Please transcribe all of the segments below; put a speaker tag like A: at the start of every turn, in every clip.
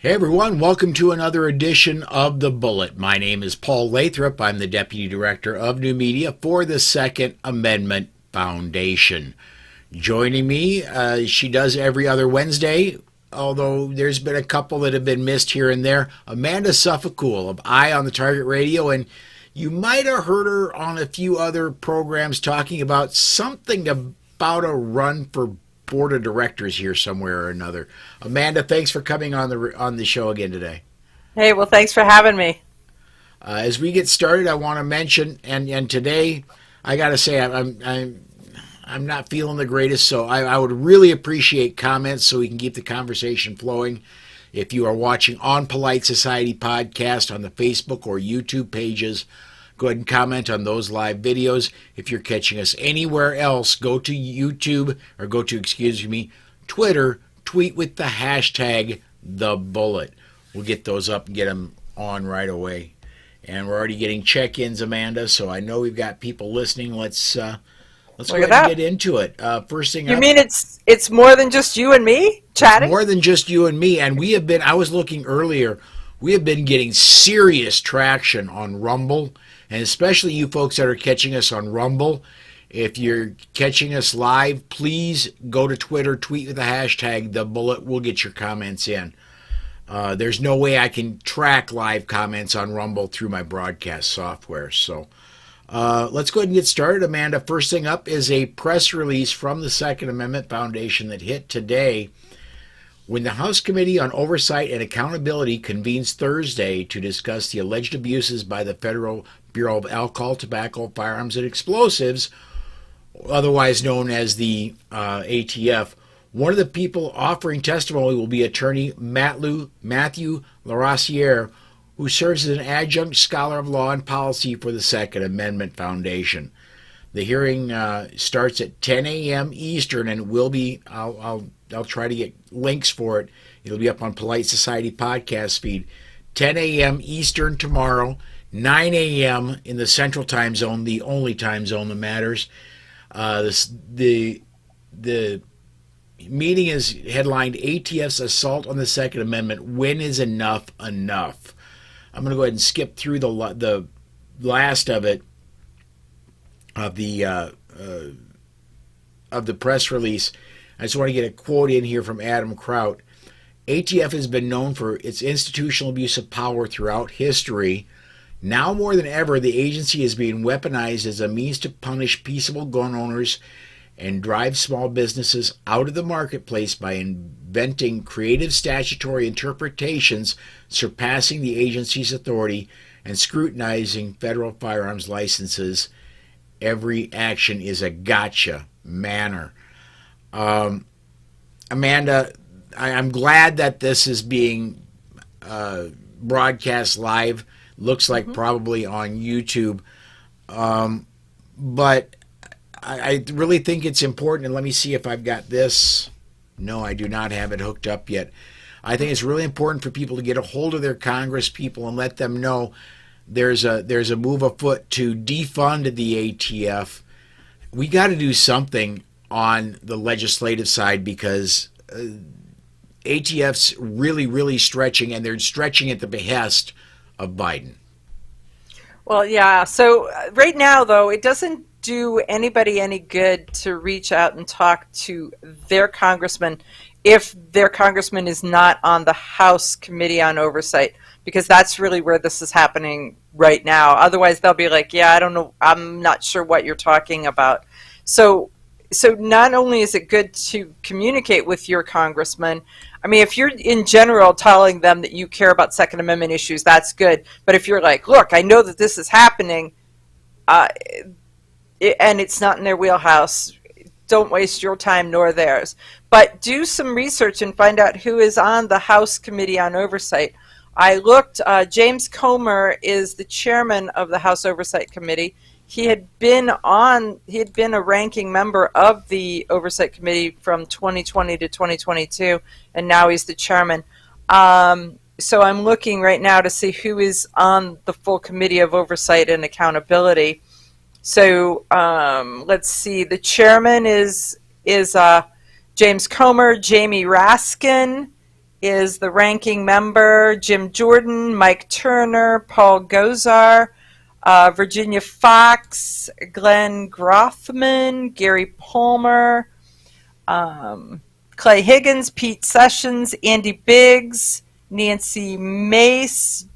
A: Hey everyone, welcome to another edition of The Bullet. My name is Paul Lathrop. I'm the Deputy Director of New Media for the Second Amendment Foundation. Joining me, she does every other Wednesday, although there's been a couple that have been missed here and there, Amanda Suffecool of Eye on the Target Radio, and you might have heard her on a few other programs talking about something about a run for board of directors here somewhere or another. Amanda, thanks for coming on the show again today.
B: Hey, well, thanks for having me.
A: As we get started, I want to mention, and today I got to say I'm not feeling the greatest, so I would really appreciate comments so we can keep the conversation flowing. If you are watching on Polite Society Podcast on the Facebook or YouTube pages, go ahead and comment on those live videos. If you're catching us anywhere else, go to YouTube, or go to, Twitter, tweet with the hashtag #TheBullet. We'll get those up and get them on right away. And we're already getting check-ins, Amanda, so I know we've got people listening. Let's go ahead and get into it. First thing
B: you mean it's more than just you and me chatting?
A: It's more than just you and me, and I was looking earlier, we have been getting serious traction on Rumble, and especially you folks that are catching us on Rumble. If you're catching us live, please go to Twitter, tweet with the hashtag #TheBullet. We'll get your comments in. There's no way I can track live comments on Rumble through my broadcast software. So let's go ahead and get started, Amanda. First thing up is a press release from the Second Amendment Foundation that hit today. When the House Committee on Oversight and Accountability convenes Thursday to discuss the alleged abuses by the Federal Bureau of Alcohol, Tobacco, Firearms, and Explosives, otherwise known as the ATF, one of the people offering testimony will be attorney Matthew Larassiere, who serves as an adjunct scholar of law and policy for the Second Amendment Foundation. The hearing starts at 10 a.m. Eastern and will be, I'll try to get links for it. It'll be up on Polite Society podcast feed. 10 a.m. Eastern tomorrow, 9 a.m. in the Central Time Zone, the only time zone that matters. The meeting is headlined ATF's Assault on the Second Amendment. When is enough enough? I'm going to go ahead and skip through the last of it, of the press release. I just want to get a quote in here from Adam Kraut. ATF has been known for its institutional abuse of power throughout history. Now more than ever, the agency is being weaponized as a means to punish peaceable gun owners and drive small businesses out of the marketplace by inventing creative statutory interpretations surpassing the agency's authority and scrutinizing federal firearms licenses. Every action is a gotcha manner. Amanda, I'm glad that this is being broadcast live. Looks like probably on YouTube. But I really think it's important, and let me see if I've got this. No, I do not have it hooked up yet. I think it's really important for people to get a hold of their Congress people and let them know there's a move afoot to defund the ATF. We got to do something on the legislative side because ATF's really, really stretching, and they're stretching at the behest of Biden.
B: Well, yeah. So right now, though, it doesn't do anybody any good to reach out and talk to their congressman if their congressman is not on the House Committee on Oversight, because that's really where this is happening right now. Otherwise, they'll be like, yeah, I don't know, I'm not sure what you're talking about. So not only is it good to communicate with your congressman, I mean, if you're in general telling them that you care about Second Amendment issues, that's good. But if you're like, look, I know that this is happening, and it's not in their wheelhouse, don't waste your time nor theirs. But do some research and find out who is on the House Committee on Oversight. I looked, James Comer is the chairman of the House Oversight Committee. He had been a ranking member of the Oversight Committee from 2020 to 2022, and now he's the chairman. So I'm looking right now to see who is on the full Committee of Oversight and Accountability. So let's see. The chairman is James Comer, Jamie Raskin, is the ranking member, Jim Jordan, Mike Turner, Paul Gosar, Virginia Fox, Glenn Grothman, Gary Palmer, Clay Higgins, Pete Sessions, Andy Biggs, Nancy Mace,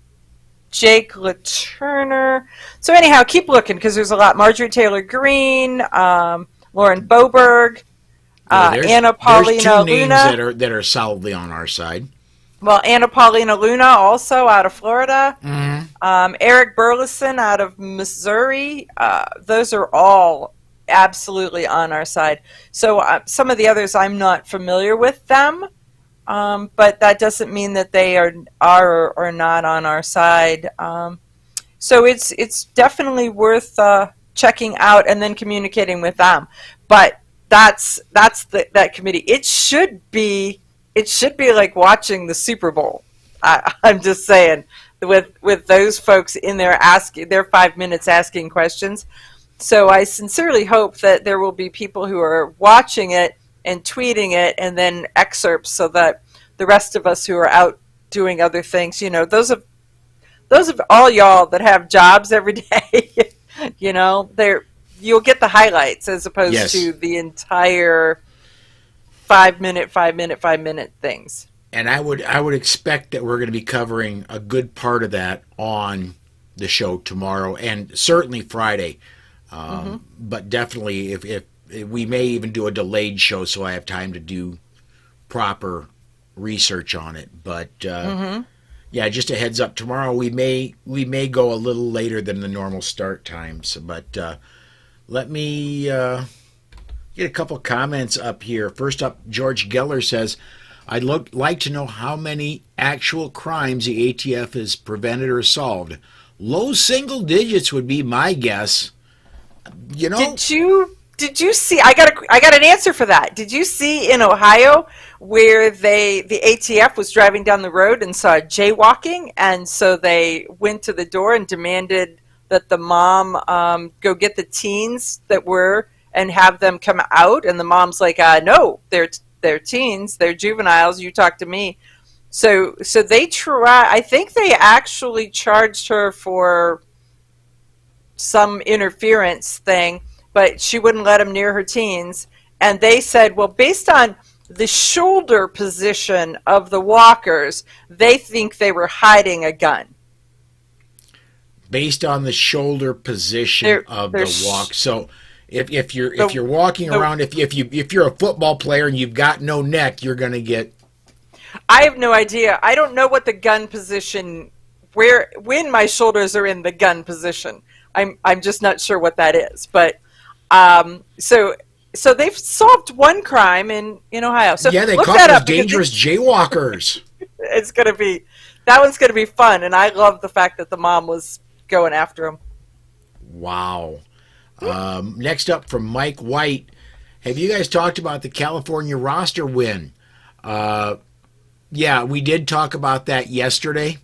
B: Jake LaTurner. So anyhow, keep looking because there's a lot. Marjorie Taylor Greene, Lauren Boberg, Anna
A: There's
B: Paulina
A: two names
B: Luna.
A: that are solidly on our side.
B: Well, Anna Paulina Luna, also out of Florida.
A: Mm-hmm.
B: Eric Burleson out of Missouri. Those are all absolutely on our side. So some of the others, I'm not familiar with them, but that doesn't mean that they are or not on our side. So it's definitely worth checking out and then communicating with them. But that's that committee. It should be like watching the Super Bowl. I'm just saying, with those folks in there asking their 5 minutes asking questions. So I sincerely hope that there will be people who are watching it and tweeting it and then excerpts so that the rest of us who are out doing other things, those of all y'all that have jobs every day, you'll get the highlights as opposed to the entire 5 minute things.
A: And I would expect that we're going to be covering a good part of that on the show tomorrow and certainly Friday. But definitely, if we may even do a delayed show, so I have time to do proper research on it. But yeah, just a heads up. Tomorrow we may go a little later than the normal start times. But let me get a couple comments up here. First up, George Geller says, I'd like to know how many actual crimes the ATF has prevented or solved. Low single digits would be my guess.
B: Did you see? I got an answer for that. Did you see in Ohio where the ATF was driving down the road and saw jaywalking, and so they went to the door and demanded that the mom go get the teens that were and have them come out, and the mom's like, no, they're teens, they're juveniles. You talk to me. So they try. I think they actually charged her for some interference thing, but she wouldn't let him near her teens. And they said, well, based on the shoulder position of the walkers, they think they were hiding a gun.
A: Based on the shoulder position of the walk. So if you're walking around, if you're a football player and you've got no neck, you're going to get.
B: I have no idea. I don't know what the gun position, when my shoulders are in the gun position. I'm just not sure what that is. But so they've solved one crime in Ohio. So
A: yeah, they
B: look
A: caught
B: that
A: those
B: up
A: dangerous jaywalkers.
B: That one's gonna be fun, and I love the fact that the mom was going after him.
A: Wow. Next up from Mike White, have you guys talked about the California roster win? Yeah, we did talk about that yesterday.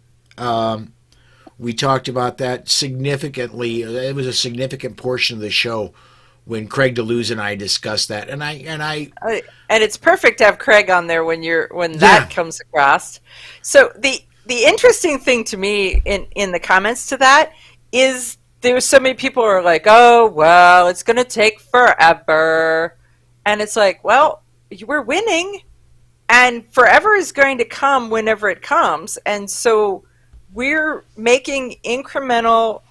A: We talked about that significantly. It was a significant portion of the show when Craig DeLuz and I discussed that. And
B: it's perfect to have Craig on there when that comes across. So the interesting thing to me in the comments to that is there were so many people who are like, oh, well, it's going to take forever. And it's like, well, we're winning, and forever is going to come whenever it comes. And so we're making incremental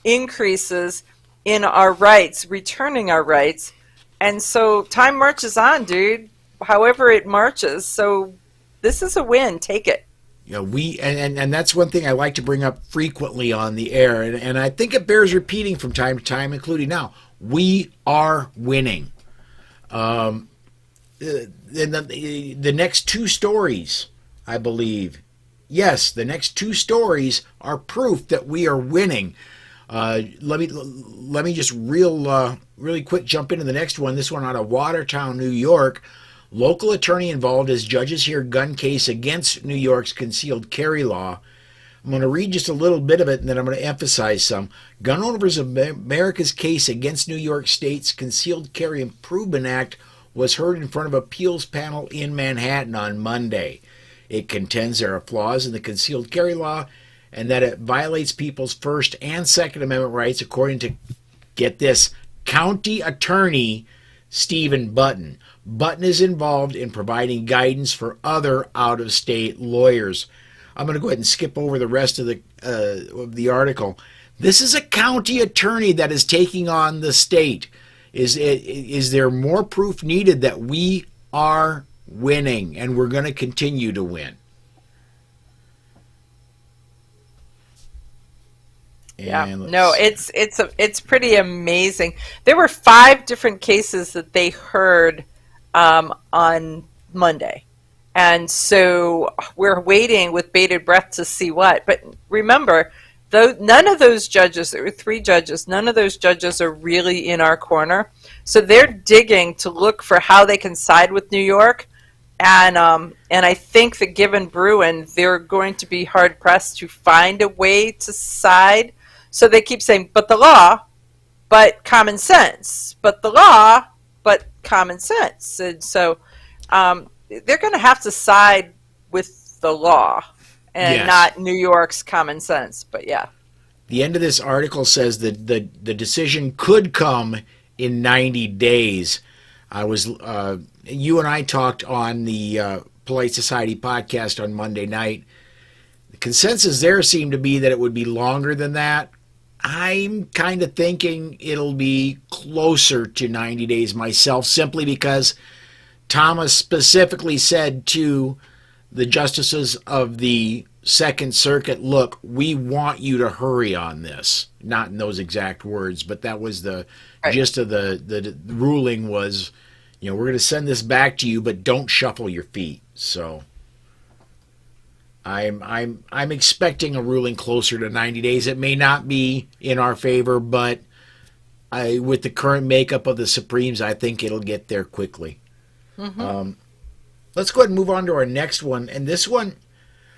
B: increases in our rights, returning our rights. And so time marches on, dude, however it marches. So this is a win. Take it.
A: Yeah, and that's one thing I like to bring up frequently on the air, and I think it bears repeating from time to time, including now. We are winning. The next two stories, I believe, yes, the next two stories are proof that we are winning. Let me just really quick jump into the next one. This one out of Watertown, New York. Local attorney involved as judges hear gun case against New York's concealed carry law. I'm going to read just a little bit of it, and then I'm going to emphasize some. Gun Owners of America's case against New York State's Concealed Carry Improvement Act was heard in front of an appeals panel in Manhattan on Monday. It contends there are flaws in the concealed carry law and that it violates people's First and Second Amendment rights, according to, get this, County Attorney Stephen Button. Button is involved in providing guidance for other out-of-state lawyers. I'm going to go ahead and skip over the rest of the article. This is a county attorney that is taking on the state. Is there more proof needed that we are winning and we're going to continue to win?
B: Yeah, no, it's pretty amazing. There were 5 different cases that they heard on Monday, and so we're waiting with bated breath to see what. But remember, though, none of those judges, there were 3 judges, none of those judges are really in our corner. So they're digging to look for how they can side with New York, and I think that given Bruin, they're going to be hard pressed to find a way to side. So they keep saying, but the law, but common sense, but the law, but common sense. And so they're going to have to side with the law and not New York's common sense. But yeah.
A: The end of this article says that the decision could come in 90 days. You and I talked on the Polite Society podcast on Monday night. The consensus there seemed to be that it would be longer than that. I'm kind of thinking it'll be closer to 90 days myself, simply because Thomas specifically said to the justices of the Second Circuit, look, we want you to hurry on this. Not in those exact words, but that was the gist of the ruling was, we're going to send this back to you, but don't shuffle your feet. So I'm expecting a ruling closer to 90 days. It may not be in our favor, but with the current makeup of the Supremes, I think it'll get there quickly. Mm-hmm. Let's go ahead and move on to our next one. And this one,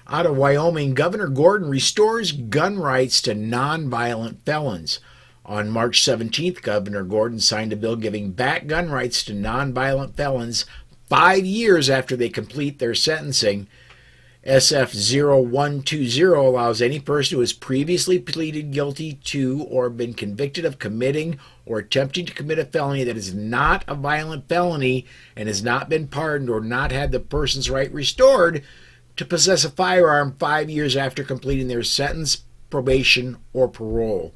A: out of Wyoming, Governor Gordon restores gun rights to nonviolent felons. On March 17th, Governor Gordon signed a bill giving back gun rights to nonviolent felons 5 years after they complete their sentencing. SF 0120 allows any person who has previously pleaded guilty to or been convicted of committing or attempting to commit a felony that is not a violent felony and has not been pardoned or not had the person's right restored to possess a firearm 5 years after completing their sentence, probation, or parole.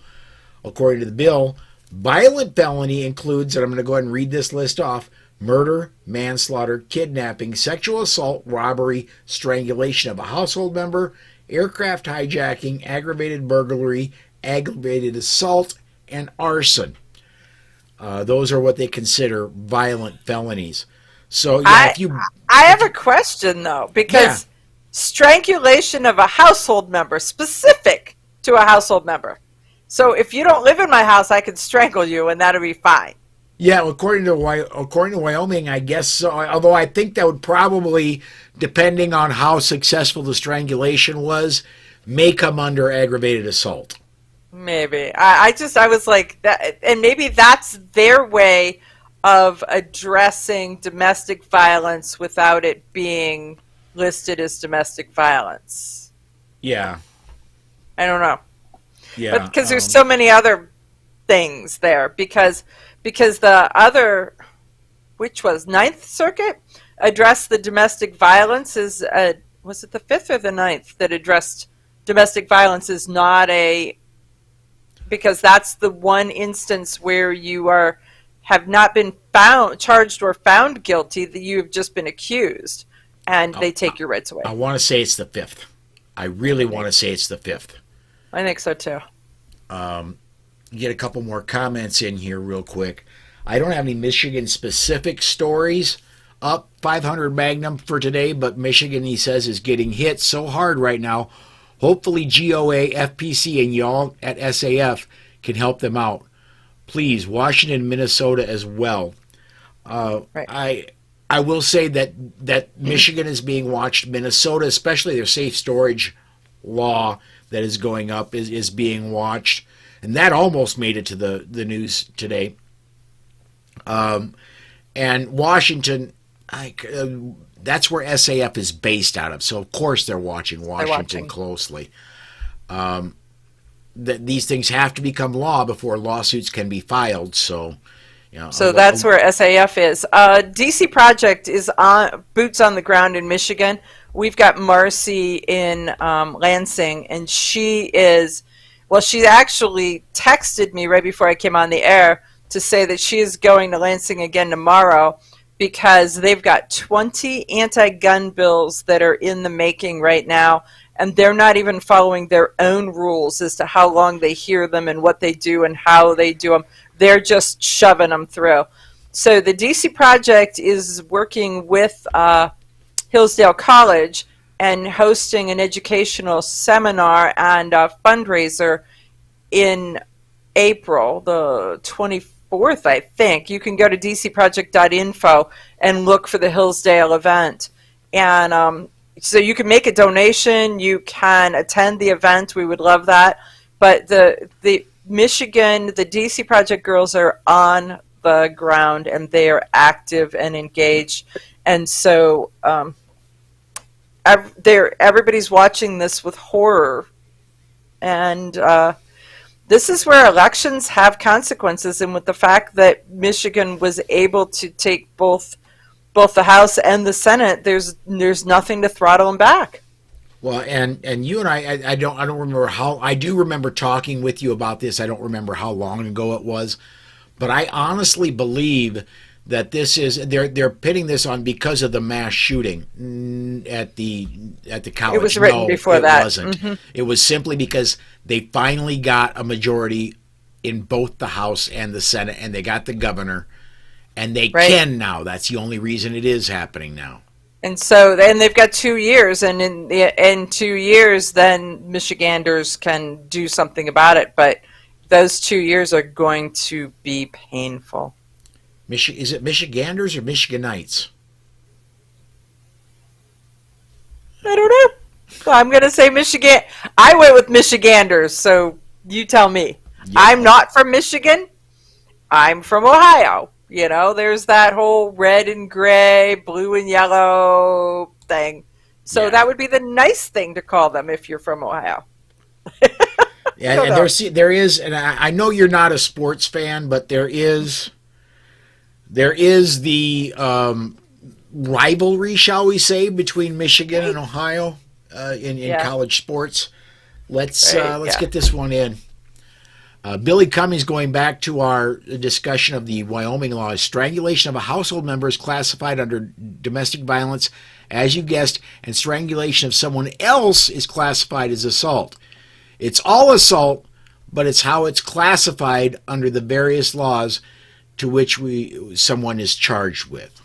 A: According to the bill, violent felony includes, and I'm going to go ahead and read this list off, murder, manslaughter, kidnapping, sexual assault, robbery, strangulation of a household member, aircraft hijacking, aggravated burglary, aggravated assault, and arson. Those are what they consider violent felonies. So, yeah,
B: I have a question, though, because strangulation of a household member, specific to a household member. So if you don't live in my house, I can strangle you, and that'll be fine.
A: Yeah, according to Wyoming, I guess so. Although I think that would probably, depending on how successful the strangulation was, may come under aggravated assault.
B: Maybe. I was like that, and maybe that's their way of addressing domestic violence without it being listed as domestic violence.
A: Yeah.
B: I don't know.
A: Yeah.
B: But because there's so many other things there, because the other, which was Ninth Circuit, addressed the domestic violence as, was it the 5th or the 9th that addressed domestic violence is not because that's the one instance where you have not been charged or found guilty, that you have just been accused, and they take your rights away.
A: I want to say it's the 5th. I really want to say it's the 5th.
B: I think so too.
A: Get a couple more comments in here real quick. I don't have any Michigan specific stories up 500 Magnum for today, but Michigan, he says, is getting hit so hard right now. Hopefully GOA, FPC, and y'all at SAF can help them out. Please, Washington, Minnesota as well. Right. I will say that Michigan is being watched. Minnesota, especially their safe storage law that is going up, is being watched. And that almost made it to the news today. And Washington, That's where SAF is based out of. So of course they're watching Washington closely. These things have to become law before lawsuits can be filed. So,
B: so that's where SAF is. DC Project is on boots on the ground in Michigan. We've got Marcy in Lansing, and she actually texted me right before I came on the air to say that she is going to Lansing again tomorrow because they've got 20 anti-gun bills that are in the making right now, and they're not even following their own rules as to how long they hear them and what they do and how they do them. They're just shoving them through. So the DC Project is working with Hillsdale College and hosting an educational seminar and a fundraiser in April, the 24th, I think. You can go to dcproject.info and look for the Hillsdale event. And so you can make a donation. You can attend the event. We would love that. But the Michigan, the DC Project girls are on the ground, and they are active and engaged. And so everybody's watching this with horror. And this is where elections have consequences. And with the fact that Michigan was able to take both the House and the Senate, there's nothing to throttle them back.
A: Well, and you and I don't remember how. I do remember talking with you about this. I don't remember how long ago it was, but I honestly believe that this is they're pitting this on because of the mass shooting at the college.
B: It was written before that.
A: It wasn't. Mm-hmm. It was simply because they finally got a majority in both the House and the Senate, and they got the governor, and they can now. That's the only reason it is happening now.
B: And so then they've got 2 years, and in 2 years, then Michiganders can do something about it. But those 2 years are going to be painful.
A: Is it Michiganders or Michiganites?
B: I don't know. I'm going to say Michigan. I went with Michiganders, so you tell me. Yeah. I'm not from Michigan. I'm from Ohio. You know, there's that whole red and gray, blue and yellow thing. So that would be the nice thing to call them if you're from Ohio.
A: Yeah, and there is, and I know you're not a sports fan, but there is the rivalry, shall we say, between Michigan and Ohio in college sports. Let's get this one in. Billy Cummings, going back to our discussion of the Wyoming law, strangulation of a household member is classified under domestic violence, as you guessed, and strangulation of someone else is classified as assault. It's all assault, but it's how it's classified under the various laws to which someone is charged with.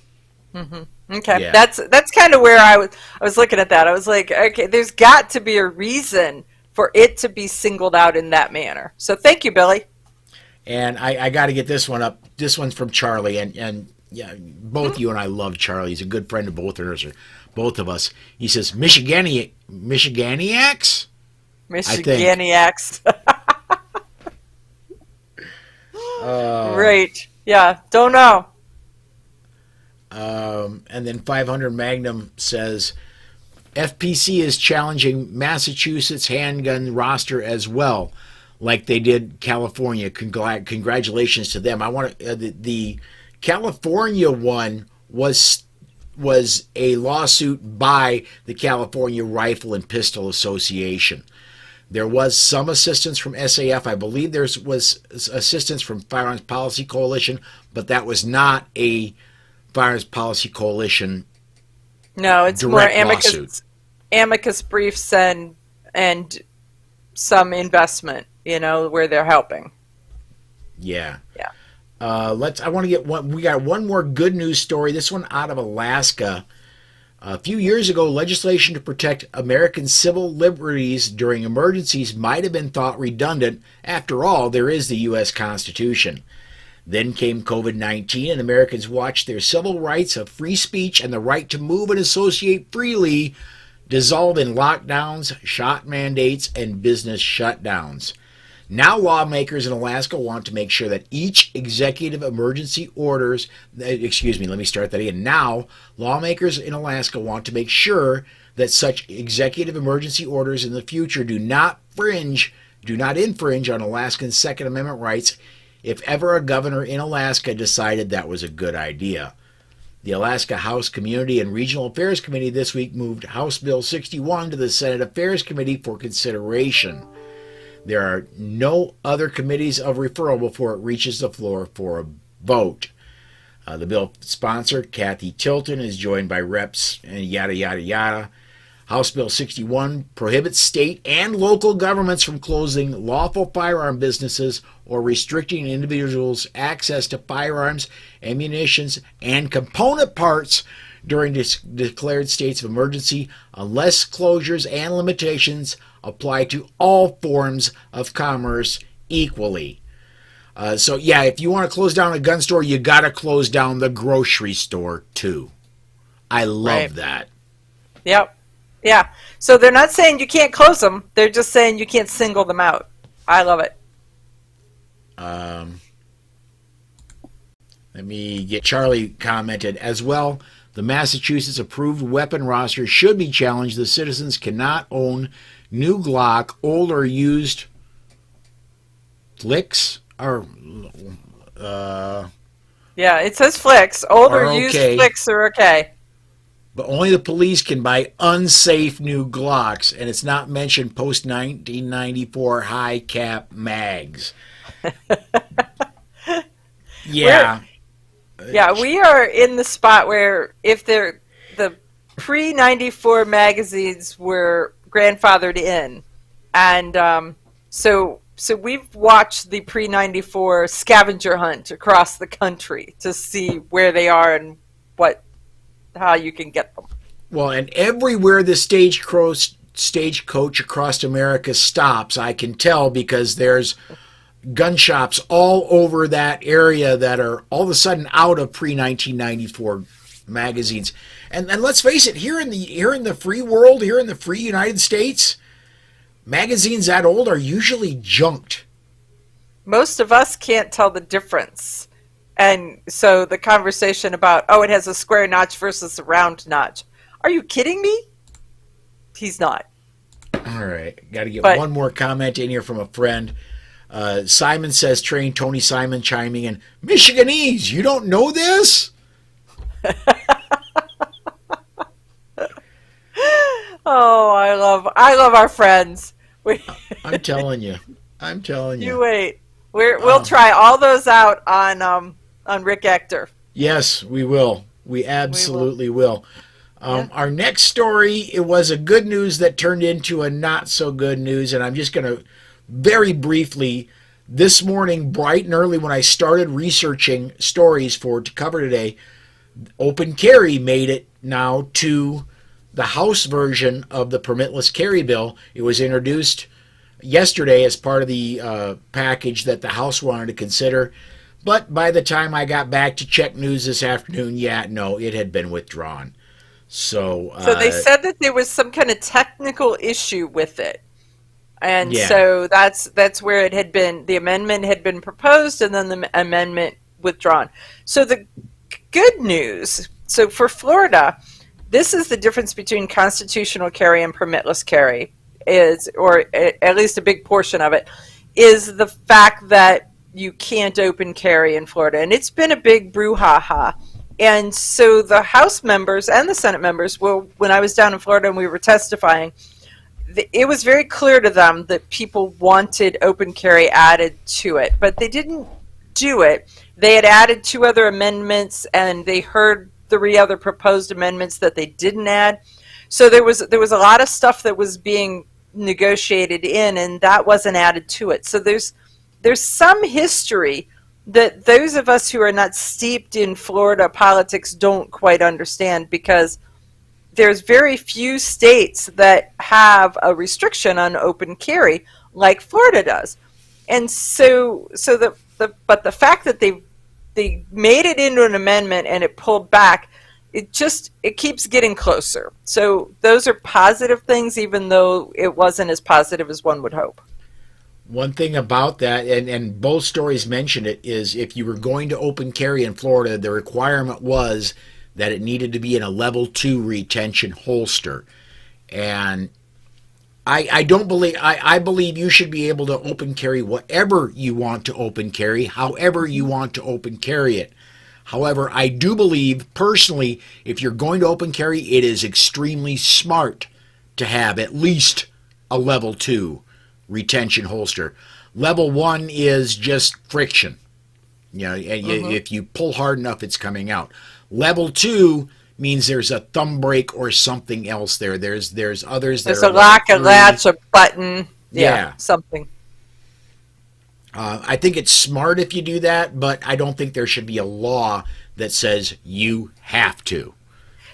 B: Mm-hmm. Okay, yeah. That's kind of where I was looking at that. I was like, okay, there's got to be a reason for it to be singled out in that manner. So thank you, Billy.
A: And I got to get this one up. This one's from Charlie, and yeah, both you and I love Charlie. He's a good friend of both of us. He says Michiganiacs. Michiganiacs.
B: Right. Yeah. Don't know.
A: And then 500 Magnum says FPC is challenging Massachusetts handgun roster as well, like they did California. Congratulations to them. I want the California one was a lawsuit by the California Rifle and Pistol Association. There was some assistance from SAF. I believe there was assistance from Firearms Policy Coalition, but that was not a Firearms Policy Coalition.
B: No, it's more amicus briefs and some investment, where they're helping.
A: Yeah. Yeah. I want to get one. We got one more good news story. This one out of Alaska. A few years ago, legislation to protect American civil liberties during emergencies might have been thought redundant. After all, there is the U.S. Constitution. Then came COVID-19, and Americans watched their civil rights of free speech and the right to move and associate freely dissolve in lockdowns, shot mandates, and business shutdowns. Now lawmakers in Alaska want to make sure that each executive emergency orders, excuse me, let me start that again. Now lawmakers in Alaska want to make sure that such executive emergency orders in the future do not infringe on Alaskans' Second Amendment rights if ever a governor in Alaska decided that was a good idea. The Alaska House Community and Regional Affairs Committee this week moved House Bill 61 to the Senate Affairs Committee for consideration. There are no other committees of referral before it reaches the floor for a vote. The bill sponsor, Kathy Tilton, is joined by reps and yada, yada, yada. House Bill 61 prohibits state and local governments from closing lawful firearm businesses or restricting individuals' access to firearms, ammunition, and component parts during declared states of emergency unless closures and limitations apply to all forms of commerce equally. So if you want to close down a gun store, you got to close down the grocery store too. I love that.
B: Yep. Yeah. So they're not saying you can't close them. They're just saying you can't single them out. I love it.
A: Let me get Charlie commented as well. The Massachusetts approved weapon roster should be challenged. The citizens cannot own new Glock, old or used flicks or
B: it says flicks. Old or
A: okay.
B: Used flicks are okay.
A: But only the police can buy unsafe new Glocks, and it's not mentioned post-1994 high-cap mags. Yeah.
B: We are in the spot where if the pre-94 magazines were grandfathered in, and so we've watched the pre-94 scavenger hunt across the country to see where they are and how you can get them.
A: Well, and everywhere the stagecoach across America stops, I can tell because there's gun shops all over that area that are all of a sudden out of pre-1994 magazines. And let's face it, here in the free world, here in the free United States, magazines that old are usually junked.
B: Most of us can't tell the difference. And so the conversation about, it has a square notch versus a round notch. Are you kidding me? He's not.
A: All right. Got to get one more comment in here from a friend. Simon says, train Tony Simon chiming in, Michiganese, you don't know this?
B: I love our friends.
A: I'm telling you.
B: You wait. We'll try all those out on Rick Ector.
A: Yes, we will. We absolutely will. Our next story, it was a good news that turned into a not so good news, and I'm just going to very briefly, this morning, bright and early when I started researching stories to cover today, open carry made it now to the House version of the permitless carry bill. It was introduced yesterday as part of the package that the House wanted to consider. But by the time I got back to check news this afternoon, it had been withdrawn. So
B: they said that there was some kind of technical issue with it. And so that's where it had been, the amendment had been proposed and then the amendment withdrawn. So the good news, so for Florida, this is the difference between constitutional carry and permitless carry, or at least a big portion of it, is the fact that you can't open carry in Florida. And it's been a big brouhaha. And so the House members and the Senate members, when I was down in Florida and we were testifying, it was very clear to them that people wanted open carry added to it, but they didn't do it. They had added 2 other amendments, and they heard 3 other proposed amendments that they didn't add. So there was a lot of stuff that was being negotiated in, and that wasn't added to it. So there's some history that those of us who are not steeped in Florida politics don't quite understand, because there's very few states that have a restriction on open carry like Florida does. And so but the fact that they made it into an amendment and it pulled back, it keeps getting closer. So those are positive things, even though it wasn't as positive as one would hope.
A: One thing about that, and both stories mentioned it, is if you were going to open carry in Florida, the requirement was that it needed to be in a level 2 retention holster. And I don't believe, I believe you should be able to open carry whatever you want to open carry, however you want to open carry it. However, I do believe personally, if you're going to open carry, it is extremely smart to have at least a level 2 retention holster. Level 1 is just friction. You know, if you pull hard enough, it's coming out. Level 2 means there's a thumb brake or something else there. There's others that
B: There's
A: are
B: a lock, a
A: level 3.
B: latch, a button.
A: Yeah.
B: Something.
A: I think it's smart if you do that, but I don't think there should be a law that says you have to.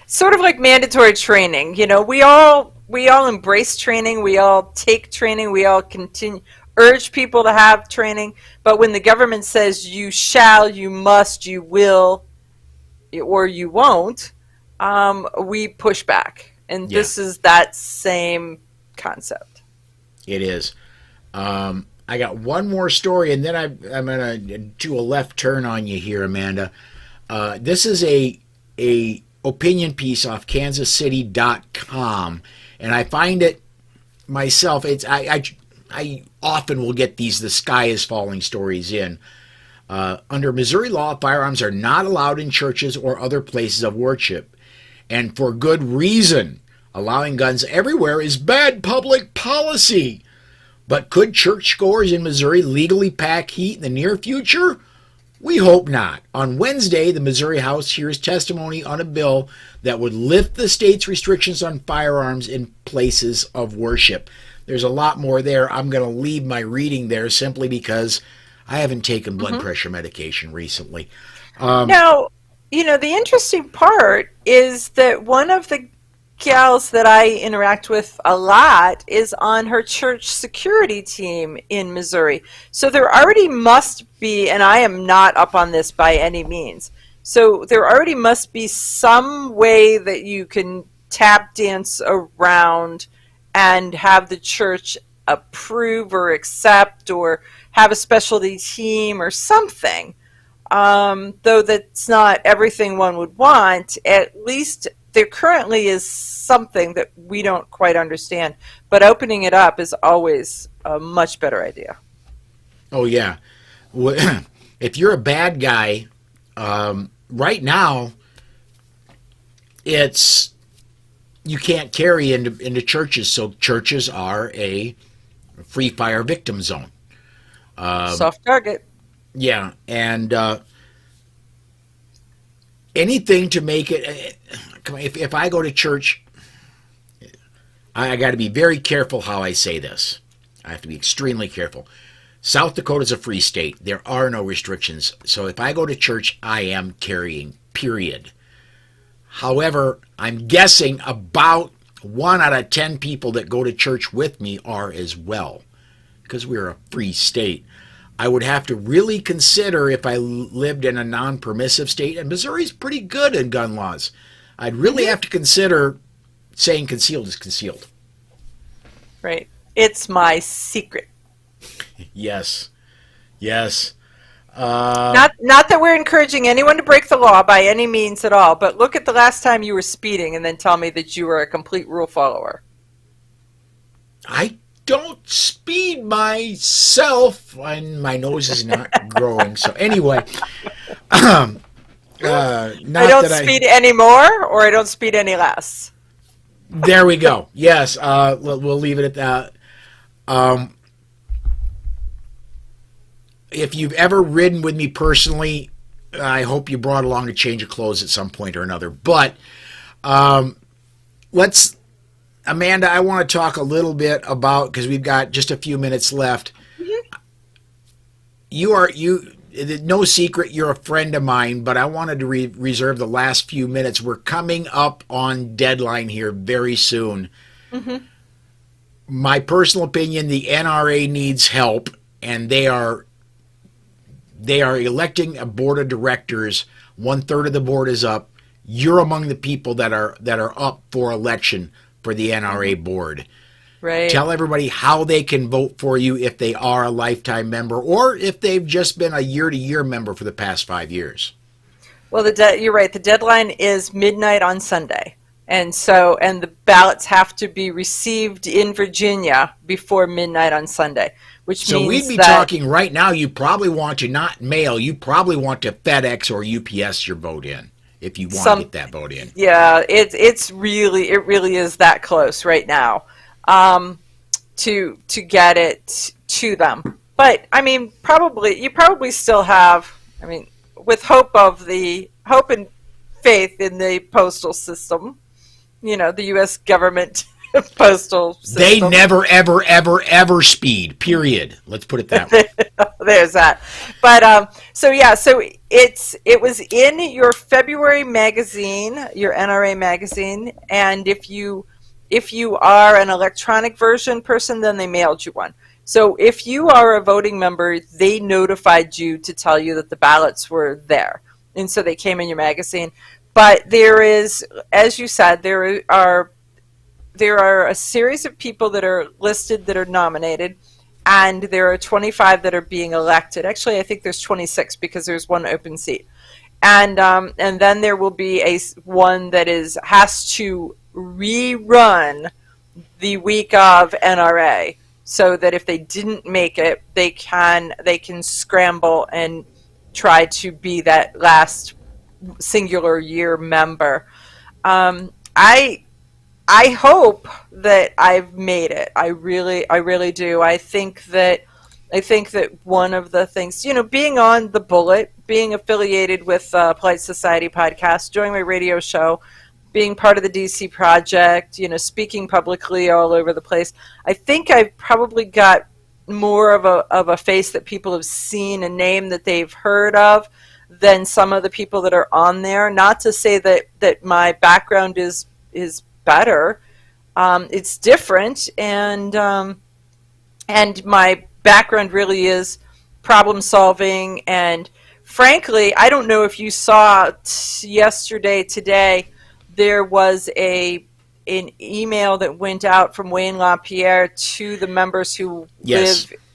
B: Sort of like mandatory training. You know, we all embrace training. We all take training. We all urge people to have training. But when the government says you shall, you must, you will, or you won't, we push back. And this is that same concept.
A: It is. I got one more story, and then I'm going to do a left turn on you here, Amanda. This is a opinion piece off kansascity.com, and I find it myself. I often will get these "the sky is falling" stories in. Under Missouri law, firearms are not allowed in churches or other places of worship, and for good reason. Allowing guns everywhere is bad public policy. But could churchgoers in Missouri legally pack heat in the near future? We hope not. On Wednesday, the Missouri House hears testimony on a bill that would lift the state's restrictions on firearms in places of worship. There's a lot more there. I'm going to leave my reading there simply because I haven't taken blood pressure medication recently.
B: Now, you know, the interesting part is that one of the gals that I interact with a lot is on her church security team in Missouri. So there already must be, and I am not up on this by any means, so there already must be some way that you can tap dance around and have the church approve or accept or have a specialty team or something. Though that's not everything one would want, at least there currently is something that we don't quite understand, but opening it up is always a much better idea.
A: Oh, yeah. If you're a bad guy, right now, you can't carry into churches, so churches are a free fire victim zone.
B: Soft target.
A: Yeah, and anything to make it. If I go to church, I got to be very careful how I say this. I have to be extremely careful. South Dakota is a free state. There are no restrictions. So if I go to church, I am carrying, period. However, I'm guessing about 1 out of 10 people that go to church with me are as well, because we're a free state. I would have to really consider if I lived in a non-permissive state, and Missouri's pretty good in gun laws. I'd really have to consider saying concealed is concealed.
B: Right. It's my secret.
A: Yes. Yes.
B: Not that we're encouraging anyone to break the law by any means at all, but look at the last time you were speeding and then tell me that you were a complete rule follower.
A: I don't speed myself, and my nose is not growing. So anyway,
B: I don't speed anymore, or I don't speed any less.
A: There we go. Yes, we'll leave it at that. If you've ever ridden with me personally, I hope you brought along a change of clothes at some point or another. But Amanda, I want to talk a little bit about, because we've got just a few minutes left. Mm-hmm. No secret, you're a friend of mine, but I wanted to reserve the last few minutes. We're coming up on deadline here very soon. Mm-hmm. My personal opinion, the NRA needs help, and they are electing a board of directors. 1/3 of the board is up. You're among the people that are up for election for the NRA board.
B: Right.
A: Tell everybody how they can vote for you if they are a lifetime member or if they've just been a year-to-year member for the past 5 years.
B: Well, you're right. The deadline is midnight on Sunday. And the ballots have to be received in Virginia before midnight on Sunday, which
A: So we'd
B: means
A: be
B: that
A: talking right now, you probably want to not mail, you probably want to FedEx or UPS your vote in if you want to get that vote in.
B: yeah, it really is that close right now, to get it to them. But I mean, you probably still have. I mean, with hope and faith in the postal system, the U.S. government postal
A: They
B: system.
A: never, ever, ever, ever speed, period. Let's put it that way.
B: There's that. But so it was in your February magazine, your NRA magazine, and if you are an electronic version person, then they mailed you one. So if you are a voting member, they notified you to tell you that the ballots were there, and so they came in your magazine. But there is, as you said, there are a series of people that are listed that are nominated, and there are 25 that are being elected. Actually, I think there's 26 because there's one open seat, and then there will be one that has to rerun the week of NRA, so that if they didn't make it, they can scramble and try to be that last singular year member. I hope that I've made it. I really do. I think that one of the things, being on the Bullet, being affiliated with Polite Society podcast, doing my radio show, being part of the DC Project, speaking publicly all over the place, I think I've probably got more of a face that people have seen, a name that they've heard of, than some of the people that are on there. Not to say that my background is better. It's different, and my background really is problem solving. And frankly, I don't know if you saw today, there was an email that went out from Wayne LaPierre to the members who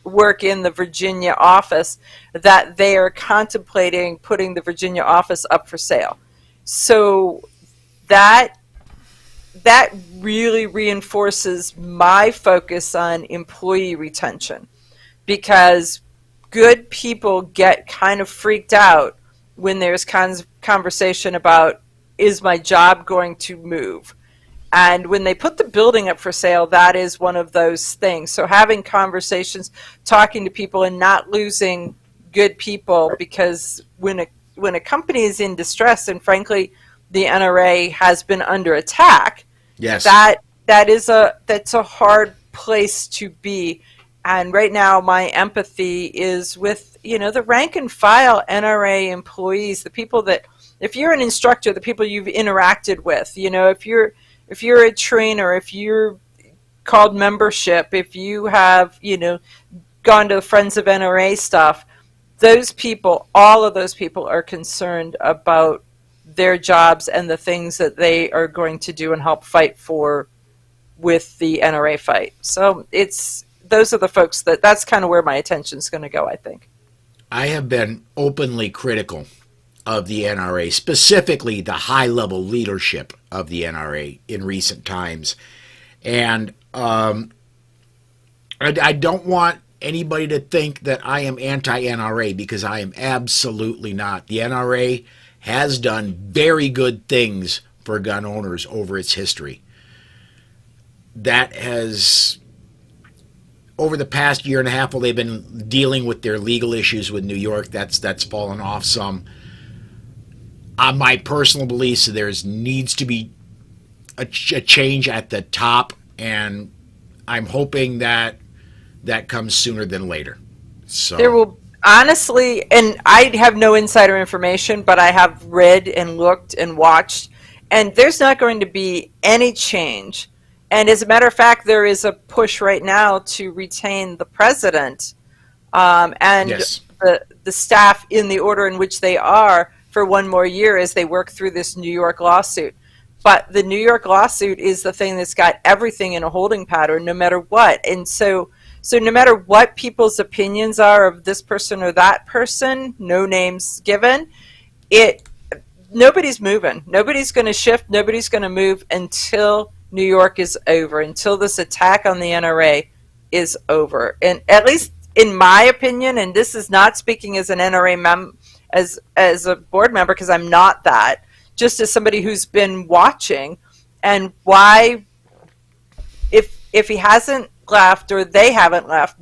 B: work in the Virginia office, that they are contemplating putting the Virginia office up for sale. So that really reinforces my focus on employee retention, because good people get kind of freaked out when there's conversation about, is my job going to move? And when they put the building up for sale, that is one of those things. So having conversations, talking to people, and not losing good people, because when a company is in distress, and frankly, the NRA has been under attack,
A: yes,
B: that's a hard place to be. And right now, my empathy is with the rank and file NRA employees, the people that, if you're an instructor, the people you've interacted with, if you're a trainer, if you're called membership, if you have gone to the Friends of NRA stuff, all of those people are concerned about their jobs and the things that they are going to do and help fight for with the NRA fight. So those are the folks that's kind of where my attention is going to go, I think.
A: I have been openly critical of the NRA, specifically the high-level leadership of the NRA in recent times. And I don't want anybody to think that I am anti-NRA, because I am absolutely not. The NRA has done very good things for gun owners over its history. That has, over the past year and a half, while they've been dealing with their legal issues with New York, that's fallen off some. My personal beliefs, there needs to be a change at the top, and I'm hoping that comes sooner than later. So
B: there will, honestly, and I have no insider information, but I have read and looked and watched, and there's not going to be any change. And as a matter of fact, there is a push right now to retain the president and
A: yes,
B: the staff in the order in which they are for one more year as they work through this New York lawsuit. But the New York lawsuit is the thing that's got everything in a holding pattern, no matter what. And so no matter what people's opinions are of this person or that person, no names given, it nobody's moving. Nobody's going to shift. Nobody's going to move until New York is over, until this attack on the NRA is over. And at least in my opinion, and this is not speaking as an NRA as a board member, because I'm not that, just as somebody who's been watching, and why, if he hasn't left or they haven't left,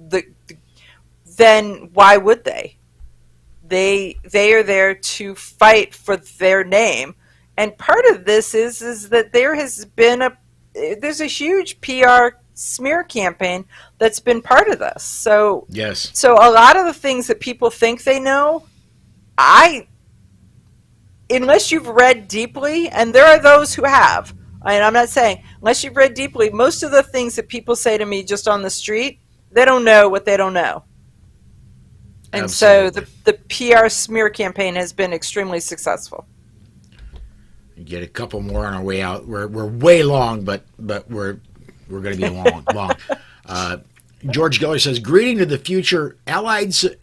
B: then why would they? They are there to fight for their name, and part of this is that there's a huge PR smear campaign that's been part of this. So
A: Yes.
B: so a lot of the things that people think they know, unless you've read deeply, and there are those who have, and I'm not saying, unless you've read deeply, most of the things that people say to me just on the street, they don't know what they don't know. And
A: Absolutely.
B: so the PR smear campaign has been extremely successful.
A: Get a couple more on our way out. We're way long, but we're going to be long. George Geller says, "Greeting to the future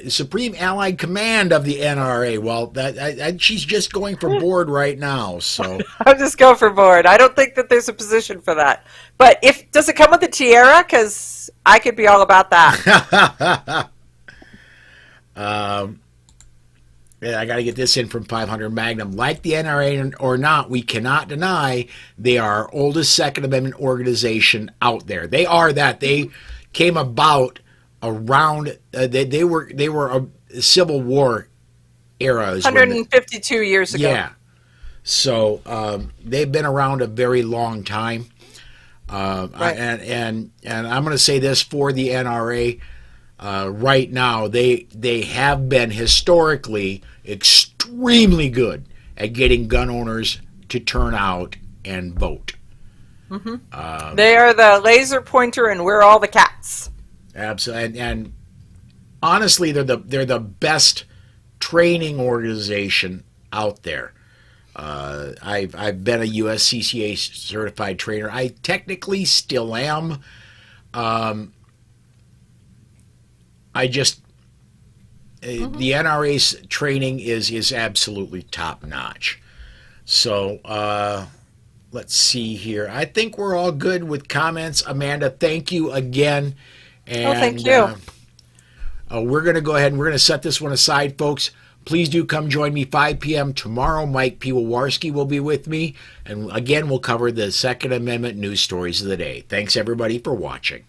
A: Supreme Allied Command of the NRA." Well, that she's just going for board right now. So
B: I'll just go for board. I don't think that there's a position for that. But does it come with a tiara? Because I could be all about that.
A: Yeah, I got to get this in from 500 Magnum. Like the NRA or not, we cannot deny they are our oldest Second Amendment organization out there. They are that. They came about around. They were a Civil War era.
B: 152 years ago.
A: Yeah. So they've been around a very long time.
B: Right.
A: And I'm going to say this for the NRA. Right now, they have been historically extremely good at getting gun owners to turn out and vote.
B: Mm-hmm. They are the laser pointer, and we're all the cats.
A: Absolutely, and honestly, they're the best training organization out there. I've been a USCCA certified trainer. I technically still am. I just the NRA's training is absolutely top notch. So let's see here. I think we're all good with comments. Amanda, thank you again. And,
B: thank you.
A: We're going to go ahead and we're going to set this one aside, folks. Please do come join me 5 p.m. tomorrow. Mike Piwowarski will be with me. And again, we'll cover the Second Amendment news stories of the day. Thanks, everybody, for watching.